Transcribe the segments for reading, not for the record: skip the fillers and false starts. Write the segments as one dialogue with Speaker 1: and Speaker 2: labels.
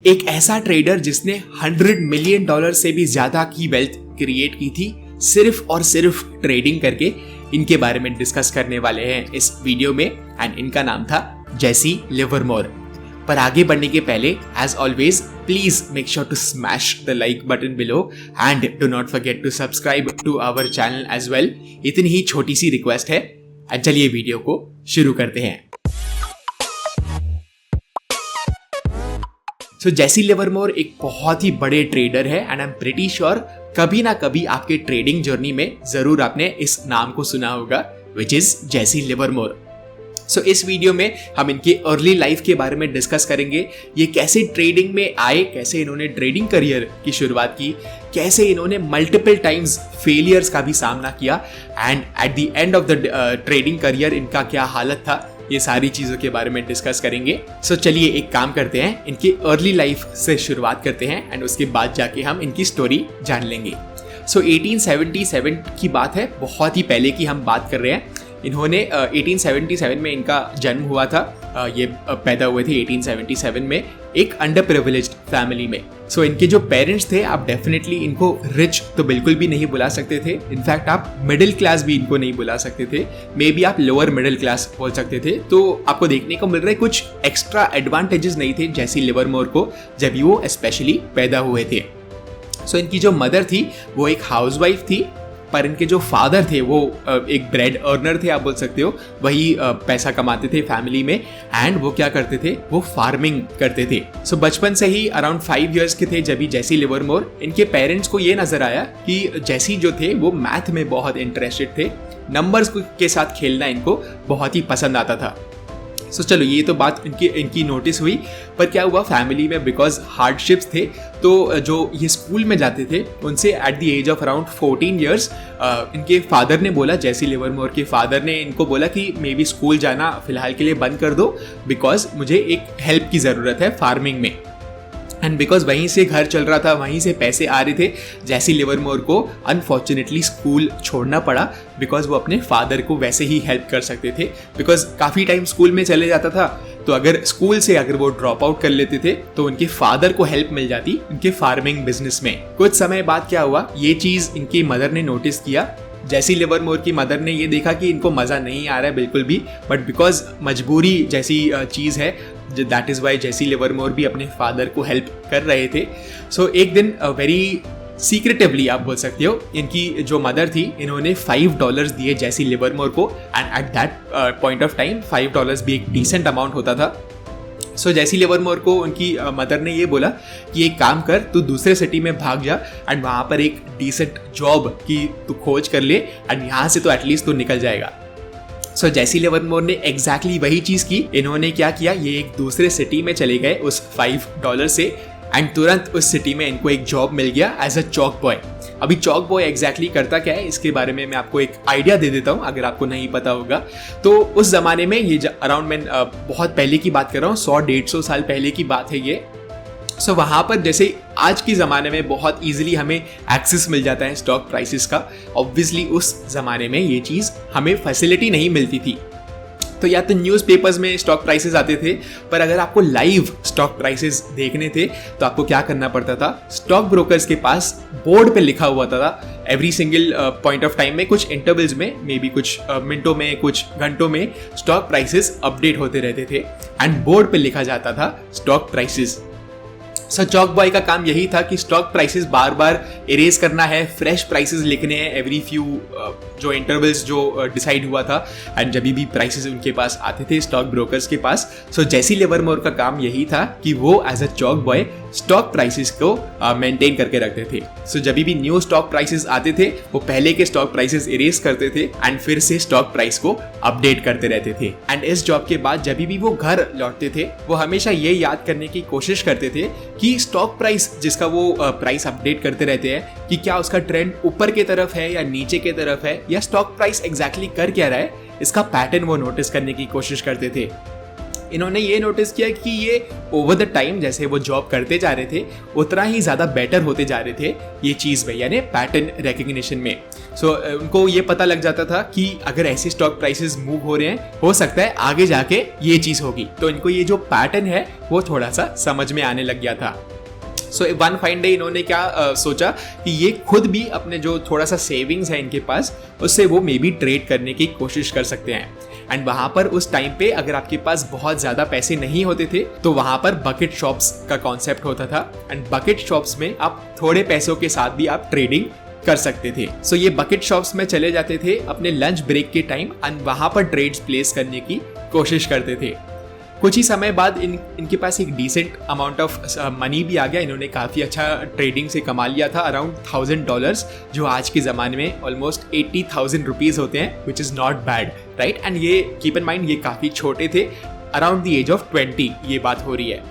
Speaker 1: एक ऐसा ट्रेडर जिसने $100 मिलियन से भी ज्यादा की वेल्थ क्रिएट की थी सिर्फ और सिर्फ ट्रेडिंग करके। इनके बारे में डिस्कस करने वाले हैं इस वीडियो में एंड इनका नाम था जेसी लिवरमोर। पर आगे बढ़ने के पहले as always please make sure to smash the like button below and do not forget to subscribe to our channel as well. इतनी ही छोटी सी रिक्वेस्ट है एंड चलिए वीडियो को शुरू करते हैं। सो जेसी लिवरमोर एक बहुत ही बड़े ट्रेडर है and I am pretty sure कभी ना कभी आपके ट्रेडिंग जर्नी में जरूर आपने इस नाम को सुना होगा, विच इज जेसी लिवरमोर। सो इस वीडियो में हम इनके अर्ली लाइफ के बारे में डिस्कस करेंगे। ये कैसे ट्रेडिंग में आए, कैसे इन्होंने ट्रेडिंग करियर की शुरुआत की, कैसे इन्होंने मल्टीपल टाइम्स फेलियर्स का भी सामना किया and at the end of the trading career इनका क्या हालत था, ये सारी चीज़ों के बारे में डिस्कस करेंगे। सो चलिए एक काम करते हैं, इनकी अर्ली लाइफ से शुरुआत करते हैं एंड उसके बाद जाके हम इनकी स्टोरी जान लेंगे। सो 1877 की बात है, बहुत ही पहले की हम बात कर रहे हैं। इन्होंने 1877 में इनका जन्म हुआ था। ये पैदा हुए थे 1877 में एक अंडर प्रिविलेज्ड फैमिली में। सो इनके जो पेरेंट्स थे, आप डेफिनेटली इनको रिच तो बिल्कुल भी नहीं बुला सकते थे। इनफैक्ट आप मिडिल क्लास भी इनको नहीं बुला सकते थे, मे बी आप लोअर मिडिल क्लास बोल सकते थे। तो आपको देखने को मिल रहा है कुछ एक्स्ट्रा एडवांटेजेस नहीं थे जेसी लिवरमोर को जब वो स्पेशली पैदा हुए थे। सो इनकी जो मदर थी वो एक हाउसवाइफ थी, पर इनके जो फादर थे वो एक ब्रेड अर्नर थे, आप बोल सकते हो। वही पैसा कमाते थे फैमिली में एंड वो क्या करते थे, वो फार्मिंग करते थे। सो बचपन से ही अराउंड 5 इयर्स के थे जब जेसी लिवरमोर, इनके पेरेंट्स को ये नजर आया कि जेसी जो थे वो मैथ में बहुत इंटरेस्टेड थे, नंबर्स के साथ खेलना इनको बहुत ही पसंद आता था। सो चलो ये तो बात इनकी नोटिस हुई, पर क्या हुआ फैमिली में बिकॉज हार्डशिप्स थे, तो जो ये स्कूल में जाते थे उनसे at the age of around 14 years इनके फादर ने बोला, जेसी लिवरमोर के फादर ने इनको बोला कि मे बी स्कूल जाना फिलहाल के लिए बंद कर दो बिकॉज मुझे एक हेल्प की ज़रूरत है फार्मिंग में। एंड बिकॉज वहीं से घर चल रहा था, वहीं से पैसे आ रहे थे, जेसी लिवरमोर को अनफॉर्चुनेटली स्कूल छोड़ना पड़ा बिकॉज वो अपने फादर को वैसे ही हेल्प कर सकते थे। बिकॉज काफ़ी टाइम स्कूल में चले जाता था, तो अगर स्कूल से अगर वो ड्रॉप आउट कर लेते थे तो उनके फादर को हेल्प मिल जाती उनके फार्मिंग बिजनेस में। कुछ समय बाद क्या हुआ, ये चीज़ इनकी मदर ने नोटिस किया। जेसी लिवरमोर की मदर ने ये देखा कि इनको मज़ा नहीं आ रहा है बिल्कुल भी, बट बिकॉज मजबूरी जैसी चीज़ है, that is why Jesse Livermore भी अपने फादर को हेल्प कर रहे थे। सो एक दिन वेरी सीक्रेटिवली आप बोल सकते हो, इनकी जो मदर थी इन्होंने $5 दिए जेसी लिवरमोर को and eight that point of time $5 भी एक डिसेंट अमाउंट होता था। सो जेसी लिवरमोर को उनकी मदर ने ये बोला कि एक काम कर, तू दूसरे सिटी में भाग जा एंड वहाँ पर एक डिसेंट जॉब की तू खोज कर ले एंड यहाँ से तो एटलीस्ट तू निकल जाएगा। सो जेसी लिवरमोर ने एग्जैक्टली वही चीज़ की। इन्होंने क्या किया, ये एक दूसरे सिटी में चले गए उस $5 से एंड तुरंत उस सिटी में इनको एक जॉब मिल गया एज अ चॉक बॉय। अभी चॉक बॉय एग्जैक्टली करता क्या है, इसके बारे में मैं आपको एक आइडिया दे देता हूँ अगर आपको नहीं पता होगा। तो उस ज़माने में ये अराउंड मैं बहुत पहले की बात कर रहा हूँ, 100-150 साल पहले की बात है ये। सो वहाँ पर जैसे आज के ज़माने में बहुत ईजिली हमें एक्सेस मिल जाता है स्टॉक प्राइसेस का, ऑब्वियसली उस ज़माने में ये चीज़ हमें फैसिलिटी नहीं मिलती थी। तो या तो न्यूज़पेपर्स में स्टॉक प्राइसेस आते थे, पर अगर आपको लाइव स्टॉक प्राइसेस देखने थे तो आपको क्या करना पड़ता था, स्टॉक ब्रोकर्स के पास बोर्ड पे लिखा हुआ था every single point of time में, कुछ इंटरवल्स में, मे बी कुछ मिनटों में, कुछ घंटों में स्टॉक प्राइसेस अपडेट होते रहते थे एंड बोर्ड पे लिखा जाता था स्टॉक प्राइसेस। सो चॉक बॉय का काम यही था कि स्टॉक प्राइसेस बार बार इरेज करना है, फ्रेश प्राइसेस लिखने हैं एवरी फ्यू जो इंटरवल्स जो डिसाइड हुआ था एंड जब भी प्राइसेस उनके पास आते थे स्टॉक ब्रोकर्स के पास। सो जेसी लिवरमोर का काम यही था कि वो as a chalk boy stock prices को मेंटेन करके रखते थे। सो जब भी न्यू स्टॉक प्राइसेस आते थे वो पहले के स्टॉक प्राइसेस इरेज करते थे एंड फिर से स्टॉक प्राइस को अपडेट करते रहते थे। एंड इस जॉब के बाद जब भी वो घर लौटते थे वो हमेशा ये याद करने की कोशिश करते थे कि स्टॉक प्राइस जिसका वो प्राइस अपडेट करते रहते हैं कि क्या उसका ट्रेंड ऊपर की तरफ है या नीचे की तरफ है, या स्टॉक प्राइस एग्जैक्टली कर क्या रहा है, इसका पैटर्न वो नोटिस करने की कोशिश करते थे। इन्होंने ये नोटिस किया कि ये ओवर द टाइम जैसे वो जॉब करते जा रहे थे उतना ही ज़्यादा बेटर होते जा रहे थे ये चीज़ में, यानी पैटर्न रिकग्निशन में। सो उनको ये पता लग जाता था कि अगर ऐसे स्टॉक प्राइसेस मूव हो रहे हैं, हो सकता है आगे जाके ये चीज़ होगी। तो इनको ये जो पैटर्न है वो थोड़ा सा समझ में आने लग गया था। सो वन फाइन डे इन्होंने क्या सोचा कि ये खुद भी अपने जो थोड़ा सा सेविंग्स है इनके पास, उससे वो मे बी ट्रेड करने की कोशिश कर सकते हैं। एंड वहाँ पर उस टाइम पे अगर आपके पास बहुत ज़्यादा पैसे नहीं होते थे तो वहाँ पर बकेट शॉप्स का कॉन्सेप्ट होता था। एंड बकेट शॉप्स में आप थोड़े पैसों के साथ भी आप ट्रेडिंग कर सकते थे। सो ये बकेट शॉप्स में चले जाते थे अपने लंच ब्रेक के टाइम एंड वहाँ पर ट्रेड्स प्लेस करने की कोशिश करते थे। कुछ ही समय बाद इनके पास एक डिसेंट अमाउंट ऑफ मनी भी आ गया। इन्होंने काफ़ी अच्छा ट्रेडिंग से कमा लिया था, अराउंड $1000, जो आज के ज़माने में ऑलमोस्ट 80,000 रुपीज़ होते हैं, which is not bad, right. And ये कीप इन माइंड ये काफ़ी छोटे थे, अराउंड द एज ऑफ 20 ये बात हो रही है।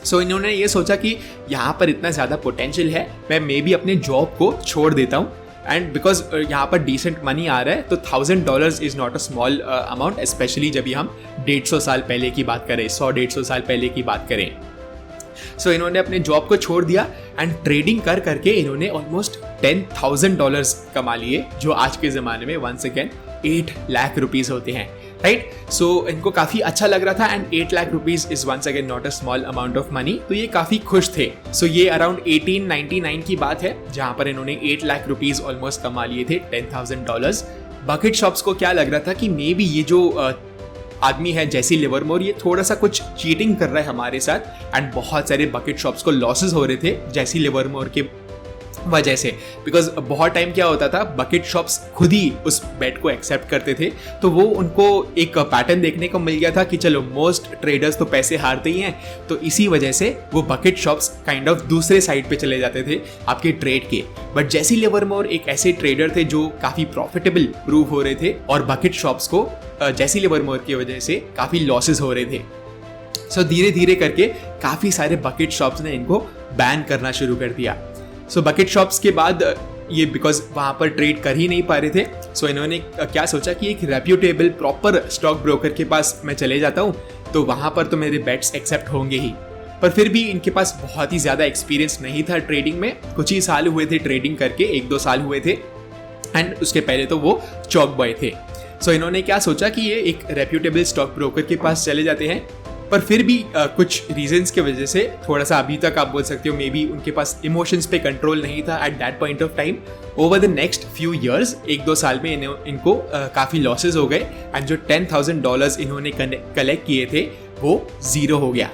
Speaker 1: सो इन्होंने ये सोचा कि यहाँ पर इतना ज़्यादा पोटेंशियल है, मैं मे बी अपने जॉब को छोड़ देता हूँ। एंड बिकॉज यहाँ पर डिसेंट मनी आ रहा है तो $1000 is not a small amount, specially जब हम 150 साल पहले की बात करें, 100-150 साल पहले की बात करें। सो इन्होंने अपने जॉब को छोड़ दिया एंड ट्रेडिंग कर करके इन्होंने ऑलमोस्ट $10,000 कमा लिए, जो आज के ज़माने में वंस अगेन 8 लाख रुपीज़ होते हैं, राइट। सो इनको काफ़ी अच्छा लग रहा था and 8 lakh rupees is once again not a small amount of money, तो ये काफ़ी खुश थे। सो ये अराउंड 1899 की बात है जहाँ पर इन्होंने 8 लाख रुपीज़ ऑलमोस्ट कमा लिए थे, $10,000। बकेट शॉप्स को क्या लग रहा था कि मे बी ये जो आदमी है जेसी लिवरमोर, ये थोड़ा सा कुछ चीटिंग कर रहा है हमारे साथ। एंड बहुत सारे बकेट शॉप्स को लॉसेस हो रहे थे जेसी लिवरमोर के वजह से, बिकॉज बहुत टाइम क्या होता था, बकेट शॉप्स खुद ही उस बेट को एक्सेप्ट करते थे। तो वो उनको एक पैटर्न देखने को मिल गया था कि चलो मोस्ट ट्रेडर्स तो पैसे हारते ही हैं, तो इसी वजह से वो बकेट शॉप्स काइंड ऑफ दूसरे साइड पे चले जाते थे आपके ट्रेड के। बट जेसी लिवरमोर एक ऐसे ट्रेडर थे जो काफ़ी प्रॉफिटेबल प्रूव हो रहे थे और बकेट शॉप्स को जेसी लिवरमोर की वजह से काफ़ी लॉसेस हो रहे थे। सो धीरे धीरे करके काफ़ी सारे बकेट शॉप्स ने इनको बैन करना शुरू कर दिया। सो बकेट शॉप्स के बाद ये बिकॉज वहाँ पर ट्रेड कर ही नहीं पा रहे थे, सो इन्होंने क्या सोचा कि एक रेप्यूटेबल प्रॉपर स्टॉक ब्रोकर के पास मैं चले जाता हूँ, तो वहाँ पर तो मेरे बेट्स एक्सेप्ट होंगे ही। पर फिर भी इनके पास बहुत ही ज़्यादा एक्सपीरियंस नहीं था ट्रेडिंग में, कुछ ही साल हुए थे ट्रेडिंग करके, 1-2 साल हुए थे। एंड उसके पहले तो वो चौक बॉय थे। सो इन्होंने क्या सोचा कि ये एक रेप्यूटेबल स्टॉक ब्रोकर के पास चले जाते हैं। पर फिर भी कुछ रीजंस की वजह से थोड़ा सा अभी तक आप बोल सकते हो मे बी उनके पास इमोशंस पे कंट्रोल नहीं था at that point of time. Over the next few years, 1-2 साल में इनको काफ़ी लॉसेज हो गए एंड जो $10,000 इन्होंने कलेक्ट किए थे वो ज़ीरो हो गया।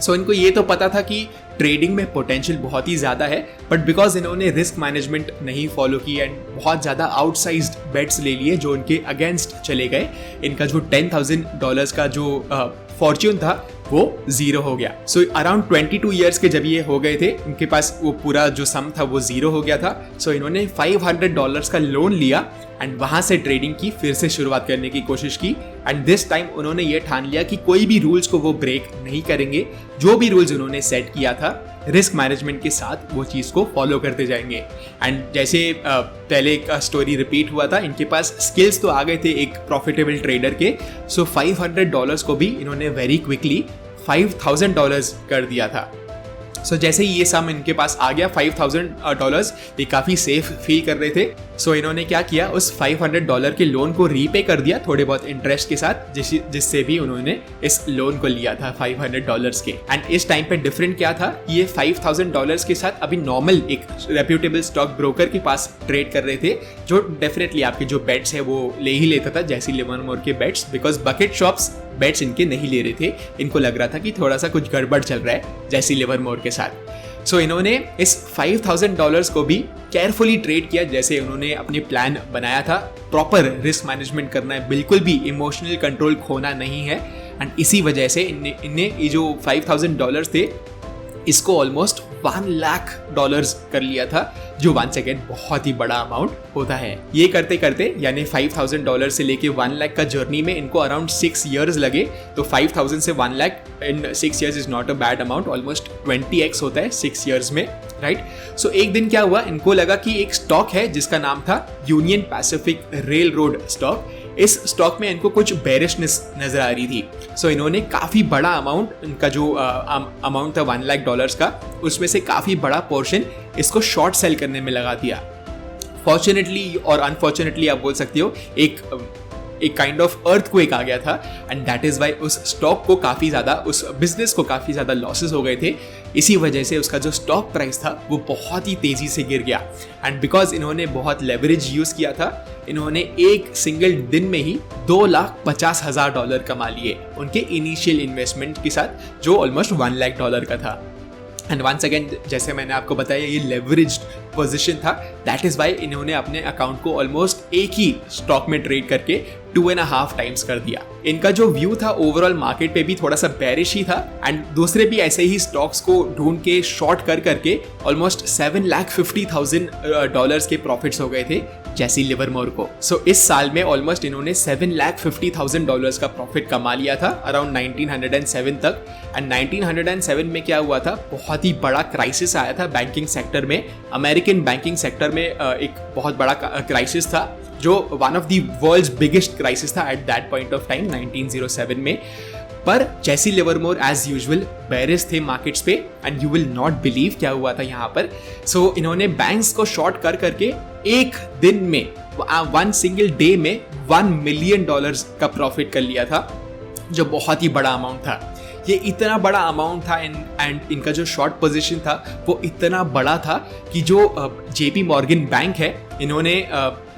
Speaker 1: सो इनको ये तो पता था कि ट्रेडिंग में पोटेंशियल बहुत ही ज़्यादा है, बट बिकॉज इन्होंने रिस्क मैनेजमेंट नहीं फॉलो की एंड बहुत ज़्यादा आउटसाइज्ड बेट्स ले लिए जो उनके अगेंस्ट चले गए, इनका जो $10,000 का जो फॉर्च्यून था वो ज़ीरो हो गया। सो अराउंड 22 ईयर्स के जब ये हो गए थे, इनके पास वो पूरा जो सम था वो ज़ीरो हो गया था। सो इन्होंने $500 का लोन लिया एंड वहाँ से ट्रेडिंग की फिर से शुरुआत करने की कोशिश की। एंड दिस टाइम उन्होंने ये ठान लिया कि कोई भी रूल्स को वो ब्रेक नहीं करेंगे, जो भी रूल्स उन्होंने सेट किया था रिस्क मैनेजमेंट के साथ वो चीज़ को फॉलो करते जाएंगे। एंड जैसे पहले एक स्टोरी रिपीट हुआ था, इनके पास स्किल्स तो आ गए थे एक प्रॉफिटेबल ट्रेडर के। सो $500 को भी इन्होंने वेरी क्विकली $5,000 कर दिया था। सो जैसे ही ये सम इनके पास आ गया $5,000, ये काफ़ी सेफ फील कर रहे थे। सो इन्होंने क्या किया, उस $500 के लोन को रीपे कर दिया थोड़े बहुत इंटरेस्ट के साथ, जिससे भी उन्होंने इस लोन को लिया था $500 के। एंड इस टाइम पे डिफरेंट क्या था, ये $5,000 के साथ अभी नॉर्मल एक रेप्यूटेबल स्टॉक ब्रोकर के पास ट्रेड कर रहे थे, जो डेफिनेटली आपके जो बेट्स है वो ले ही लेता था, जेसी लिवरमोर के bets, because bucket shops bets इनके नहीं ले रहे थे। इनको लग रहा था कि थोड़ा सा कुछ गड़बड़ चल रहा है जेसी लिवरमोर के साथ। सो इन्होंने इस $5,000 को भी केयरफुली ट्रेड किया, जैसे उन्होंने अपनी प्लान बनाया था। प्रॉपर रिस्क मैनेजमेंट करना है, बिल्कुल भी इमोशनल कंट्रोल खोना नहीं है। एंड इसी वजह से इनने ये जो $5,000 थे इसको ऑलमोस्ट $1 लाख कर लिया था, जो वंस अगेन बहुत ही बड़ा अमाउंट होता है। ये करते करते यानी $5,000 से लेके 1 लाख का जर्नी में इनको अराउंड 6 ईयर्स लगे। तो 5,000 से 1 लाख इन 6 years is not a bad amount, almost 20x होता है 6 ईयर्स में, राइट। सो एक दिन क्या हुआ, इनको लगा कि एक स्टॉक है जिसका नाम था union Pacific rail road stock. इस स्टॉक में इनको कुछ बेरिशनेस नजर आ रही थी। सो इन्होंने काफ़ी बड़ा अमाउंट, इनका जो अमाउंट था $1 लाख का, उसमें से काफ़ी बड़ा पोर्शन इसको शॉर्ट सेल करने में लगा दिया। फॉर्चुनेटली और अनफॉर्चुनेटली आप बोल सकते हो, एक काइंड ऑफ अर्थक्वेक आ गया था, एंड दैट इज वाई उस स्टॉक को काफ़ी ज़्यादा, उस बिजनेस को काफ़ी ज़्यादा लॉसेस हो गए थे। इसी वजह से उसका जो स्टॉक प्राइस था वो बहुत ही तेज़ी से गिर गया। एंड बिकॉज इन्होंने बहुत लेवरेज यूज़ किया था, इन्होंने एक सिंगल दिन में ही $2,50,000 कमा लिए उनके इनिशियल इन्वेस्टमेंट के साथ, जो ऑलमोस्ट $1 लाख का था। एंड वंस अगेन, जैसे मैंने आपको बताया, ये लेवरेज्ड पोजीशन था। दैट इज वाई इन्होंने अपने अकाउंट को ऑलमोस्ट एक ही स्टॉक में ट्रेड करके 2.5 टाइम्स कर दिया। इनका जो व्यू था ओवरऑल मार्केट पे भी थोड़ा सा बेरिश ही था, एंड दूसरे भी ऐसे ही स्टॉक्स को ढूंढ के शॉर्ट करके ऑलमोस्ट $7,50,000 के प्रॉफिट्स हो गए थे जैसी लिवरमोर को। सो इस साल में ऑलमोस्ट इन्होंने $7,50,000 का प्रॉफिट कमा लिया था अराउंड 1907 तक। एंड 1907 में क्या हुआ था, बहुत ही बड़ा क्राइसिस आया था बैंकिंग सेक्टर में, अमेरिकन बैंकिंग सेक्टर में एक बहुत बड़ा क्राइसिस था, जो one of the world's biggest crisis था at that point of time 1907 में। पर Jesse Livermore as usual bearish थे मार्केट्स पे, and you will not believe क्या हुआ था यहाँ पर। सो इन्होंने बैंक्स को शॉर्ट करके एक दिन में, वन सिंगल डे में $1 मिलियन का प्रॉफिट कर लिया था, जो बहुत ही बड़ा अमाउंट था। ये इतना बड़ा अमाउंट था, एंड इनका जो शॉर्ट पोजीशन था वो इतना बड़ा था कि जो JP मॉर्गन बैंक है, इन्होंने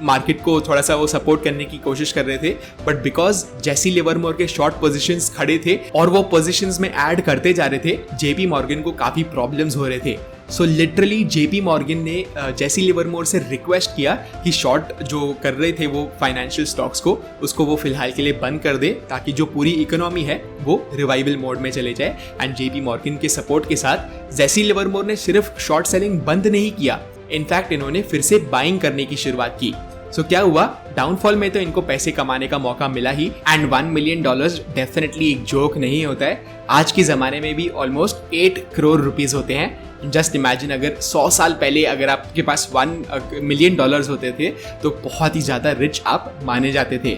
Speaker 1: मार्केट को थोड़ा सा वो सपोर्ट करने की कोशिश कर रहे थे, बट बिकॉज जैसी लिवरमोर के शॉर्ट पोजीशंस खड़े थे और वो पोजीशंस में ऐड करते जा रहे थे, JP मॉर्गन को काफ़ी प्रॉब्लम्स हो रहे थे। सो लिटरली JP मॉर्गन ने जैसी लिवरमोर से रिक्वेस्ट किया कि शॉर्ट जो कर रहे थे वो फाइनेंशियल स्टॉक्स को, उसको वो फिलहाल के लिए बंद कर दे, ताकि जो पूरी इकोनॉमी है वो रिवाइवल मोड में चले जाए। एंड JP मॉर्गन के सपोर्ट के साथ जैसी लिवरमोर ने सिर्फ शॉर्ट सेलिंग बंद नहीं किया, इनफैक्ट इन्होंने फिर से बाइंग करने की शुरुआत की। सो क्या हुआ, डाउनफॉल में तो इनको पैसे कमाने का मौका मिला ही, एंड $1 मिलियन डेफिनेटली एक जोक नहीं होता है। आज के ज़माने में भी ऑलमोस्ट 8 करोड़ रुपीज़ होते हैं। जस्ट इमेजिन, अगर 100 साल पहले अगर आपके पास $1 मिलियन होते थे तो बहुत ही ज़्यादा रिच आप माने जाते थे।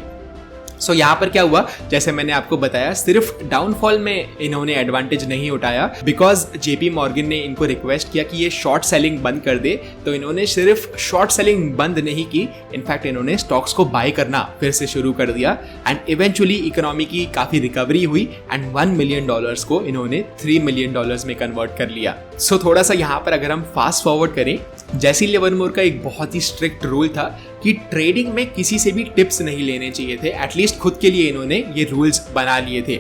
Speaker 1: सो यहाँ पर क्या हुआ, जैसे मैंने आपको बताया, सिर्फ डाउनफॉल में इन्होंने एडवांटेज नहीं उठाया, बिकॉज JP मॉर्गन ने इनको रिक्वेस्ट किया कि ये शॉर्ट सेलिंग बंद कर दे, तो इन्होंने सिर्फ शॉर्ट सेलिंग बंद नहीं की, इनफैक्ट इन्होंने स्टॉक्स को बाय करना फिर से शुरू कर दिया। एंड इवेंचुअली इकोनॉमी की काफ़ी रिकवरी हुई, एंड $1 मिलियन को इन्होंने $3 मिलियन में कन्वर्ट कर लिया। सो थोड़ा सा यहाँ पर अगर हम फास्ट फॉरवर्ड करें, जैसी लिवरमोर का एक बहुत ही स्ट्रिक्ट रूल था कि ट्रेडिंग में किसी से भी टिप्स नहीं लेने चाहिए थे। एटलीस्ट खुद के लिए इन्होंने ये रूल्स बना लिए थे।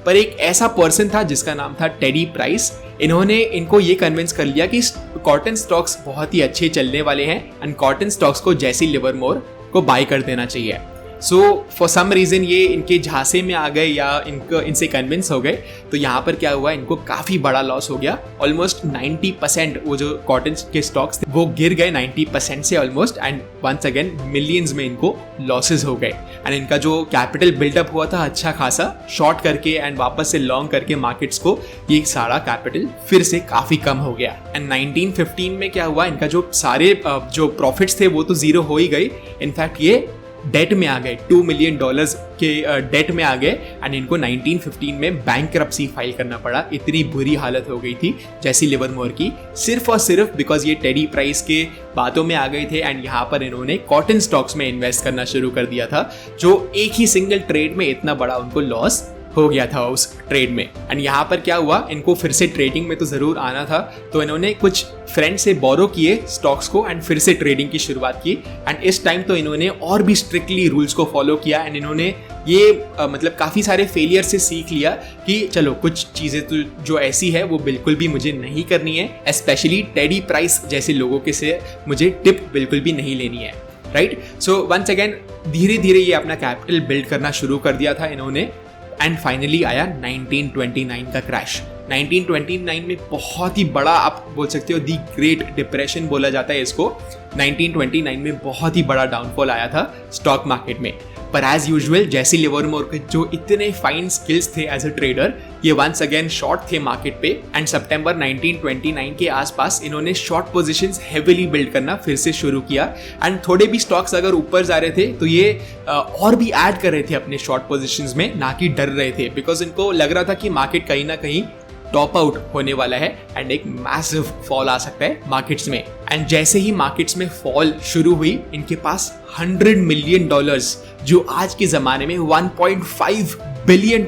Speaker 1: पर एक ऐसा पर्सन था जिसका नाम था टेडी प्राइस, इन्होंने इनको ये कन्विंस कर लिया कि कॉटन स्टॉक्स बहुत ही अच्छे चलने वाले हैं, एंड कॉटन स्टॉक्स को जैसी लिवरमोर को बाय कर देना चाहिए। सो फॉर सम रीज़न ये इनके झांसे में आ गए या इनसे कन्विंस हो गए, तो यहाँ पर क्या हुआ, इनको काफ़ी बड़ा लॉस हो गया। ऑलमोस्ट 90% वो जो कॉटन के स्टॉक्स थे वो गिर गए 90% से almost, and once again millions में इनको लॉसेस हो गए। एंड इनका जो कैपिटल बिल्डअप हुआ था अच्छा खासा, शॉर्ट करके एंड वापस से लॉन्ग करके मार्केट्स को, ये सारा कैपिटल फिर से काफ़ी कम हो गया। एंड 1915 में क्या हुआ, इनका जो सारे जो प्रॉफिट्स थे वो तो ज़ीरो हो ही गए, इनफैक्ट ये डेट में आ गए, $2 मिलियन के डेट में आ गए, एंड इनको 1915 में बैंकरप्सी फाइल करना पड़ा। इतनी बुरी हालत हो गई थी जैसी लिवरमोर की, सिर्फ और सिर्फ बिकॉज ये टेडी प्राइस के बातों में आ गए थे, एंड यहाँ पर इन्होंने कॉटन स्टॉक्स में इन्वेस्ट करना शुरू कर दिया था, जो एक ही सिंगल ट्रेड में इतना बड़ा उनको लॉस हो गया था उस ट्रेड में। एंड यहाँ पर क्या हुआ, इनको फिर से ट्रेडिंग में तो ज़रूर आना था, तो इन्होंने कुछ फ्रेंड से बोरो किए स्टॉक्स को एंड फिर से ट्रेडिंग की शुरुआत की। एंड इस टाइम तो इन्होंने और भी स्ट्रिक्टली रूल्स को फॉलो किया, एंड इन्होंने ये मतलब काफ़ी सारे फेलियर से सीख लिया कि चलो कुछ चीज़ें तो जो ऐसी है वो बिल्कुल भी मुझे नहीं करनी है, स्पेशली टेडी प्राइस जैसे लोगों के से मुझे टिप बिल्कुल भी नहीं लेनी है, राइट। सो वंस अगेन धीरे धीरे ये अपना कैपिटल बिल्ड करना शुरू कर दिया था इन्होंने, एंड फाइनली आया 1929 का क्रैश। 1929 में बहुत ही बड़ा, आप बोल सकते हो दी ग्रेट डिप्रेशन बोला जाता है इसको। 1929 में बहुत ही बड़ा डाउनफॉल आया था स्टॉक मार्केट में। पर एज यूजुअल जेसी लिवरमोर के जो इतने फाइन स्किल्स थे एज अ ट्रेडर, ये वंस अगेन शॉर्ट थे मार्केट पे एंड सितंबर 1929 के आसपास इन्होंने शॉर्ट पोजीशंस हेवीली बिल्ड करना फिर से शुरू किया एंड थोड़े भी स्टॉक्स अगर ऊपर जा रहे थे तो ये और भी ऐड कर रहे थे अपने शॉर्ट पोजीशंस में, ना कि डर रहे थे, बिकॉज इनको लग रहा था कि मार्केट कहीं ना कहीं टॉप आउट होने वाला है एंड एक मैसिव फॉल आ सकता है मार्केट्स में। एंड जैसे ही मार्केट्स में फॉल शुरू हुई, इनके पास $100 मिलियन, जो आज के जमाने में $1.5 बिलियन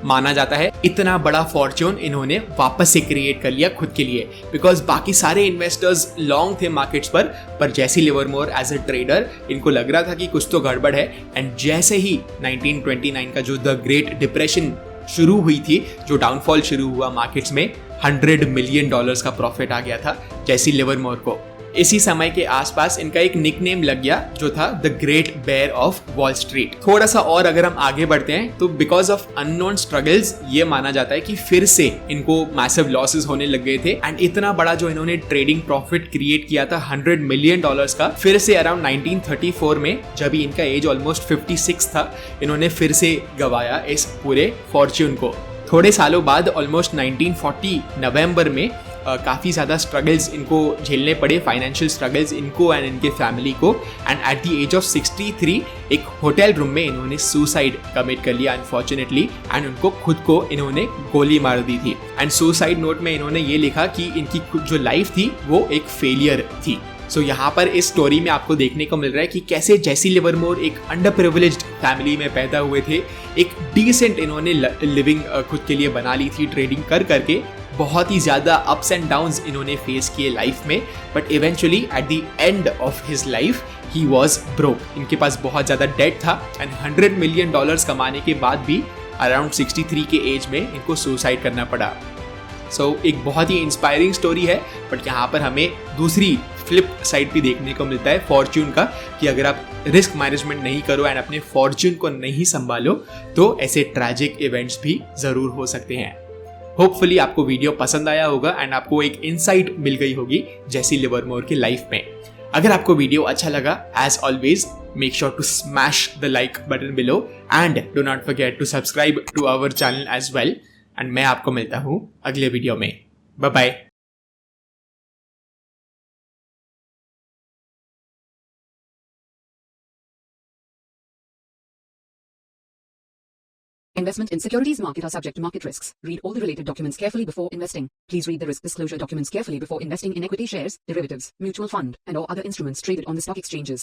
Speaker 1: माना जाता है, इतना बड़ा फॉर्च्यून इन्होंने वापस से क्रिएट कर लिया खुद के लिए, बिकॉज बाकी सारे इन्वेस्टर्स लॉन्ग थे मार्केट्स पर Jesse Livermore as a trader इनको लग रहा था कि कुछ तो गड़बड़ है। एंड जैसे ही 1929 का जो द ग्रेट डिप्रेशन शुरू हुई थी, जो डाउनफॉल शुरू हुआ मार्केट्स में, $100 मिलियन का प्रॉफिट आ गया था जेसी लिवरमोर को। इसी समय के आसपास इनका एक निकनेम लग गया जो था the great bear of Wall Street. थोड़ा सा और अगर हम आगे बढ़ते हैं तो बिकॉज ऑफ अननोन स्ट्रगल्स ये माना जाता है कि फिर से इनको मैसिव लॉसेस होने लग गए थे एंड इतना बड़ा जो इन्होंने ट्रेडिंग प्रॉफिट क्रिएट किया था $100 मिलियन का, फिर से अराउंड 1934 में जब इनका एज ऑलमोस्ट 56 था, इन्होंने फिर से गवाया इस पूरे फॉर्च्यून को। थोड़े सालों बाद ऑलमोस्ट 1940 नवंबर में काफ़ी ज़्यादा स्ट्रगल्स इनको झेलने पड़े, फाइनेंशियल स्ट्रगल्स इनको एंड इनके फैमिली को, and at the age of 63 एक होटल रूम में इन्होंने सुसाइड कमिट कर लिया अनफॉर्चुनेटली, एंड उनको खुद को इन्होंने गोली मार दी थी। एंड सुसाइड नोट में इन्होंने ये लिखा कि इनकी जो लाइफ थी वो एक फेलियर थी। सो यहाँ पर इस स्टोरी में आपको देखने को मिल रहा है कि कैसे जेसी लिवरमोर एक अंडर प्रिविलेज्ड फैमिली में पैदा हुए थे, एक डिसेंट इन्होंने लिविंग खुद के लिए बना ली थी ट्रेडिंग कर करके, बहुत ही ज़्यादा अप्स एंड डाउन्स इन्होंने फेस किए लाइफ में, but eventually at the end of his life he was broke. इनके पास बहुत ज़्यादा डेट था एंड $100 मिलियन कमाने के बाद भी अराउंड 63 के एज में इनको सुसाइड करना पड़ा। सो एक बहुत ही इंस्पायरिंग स्टोरी है, बट यहाँ पर हमें दूसरी फ्लिप साइड भी देखने को मिलता है फॉर्च्यून का, कि अगर आप रिस्क मैनेजमेंट नहीं करो एंड अपने फॉर्च्यून को नहीं संभालो तो ऐसे ट्रैजिक इवेंट्स भी ज़रूर हो सकते हैं। होपफुली आपको वीडियो पसंद आया होगा एंड आपको एक इनसाइट मिल गई होगी जेसी लिवरमोर की लाइफ में। अगर आपको वीडियो अच्छा लगा, as always make sure to smash the like button below and do not forget to subscribe to our channel as well. And मैं आपको मिलता हूँ अगले वीडियो में। Bye bye.
Speaker 2: Investment in securities market are subject to market risks. Read all the related documents carefully before investing. Please read the risk disclosure documents carefully before investing in equity shares, derivatives, mutual fund, and or other instruments traded on the stock exchanges.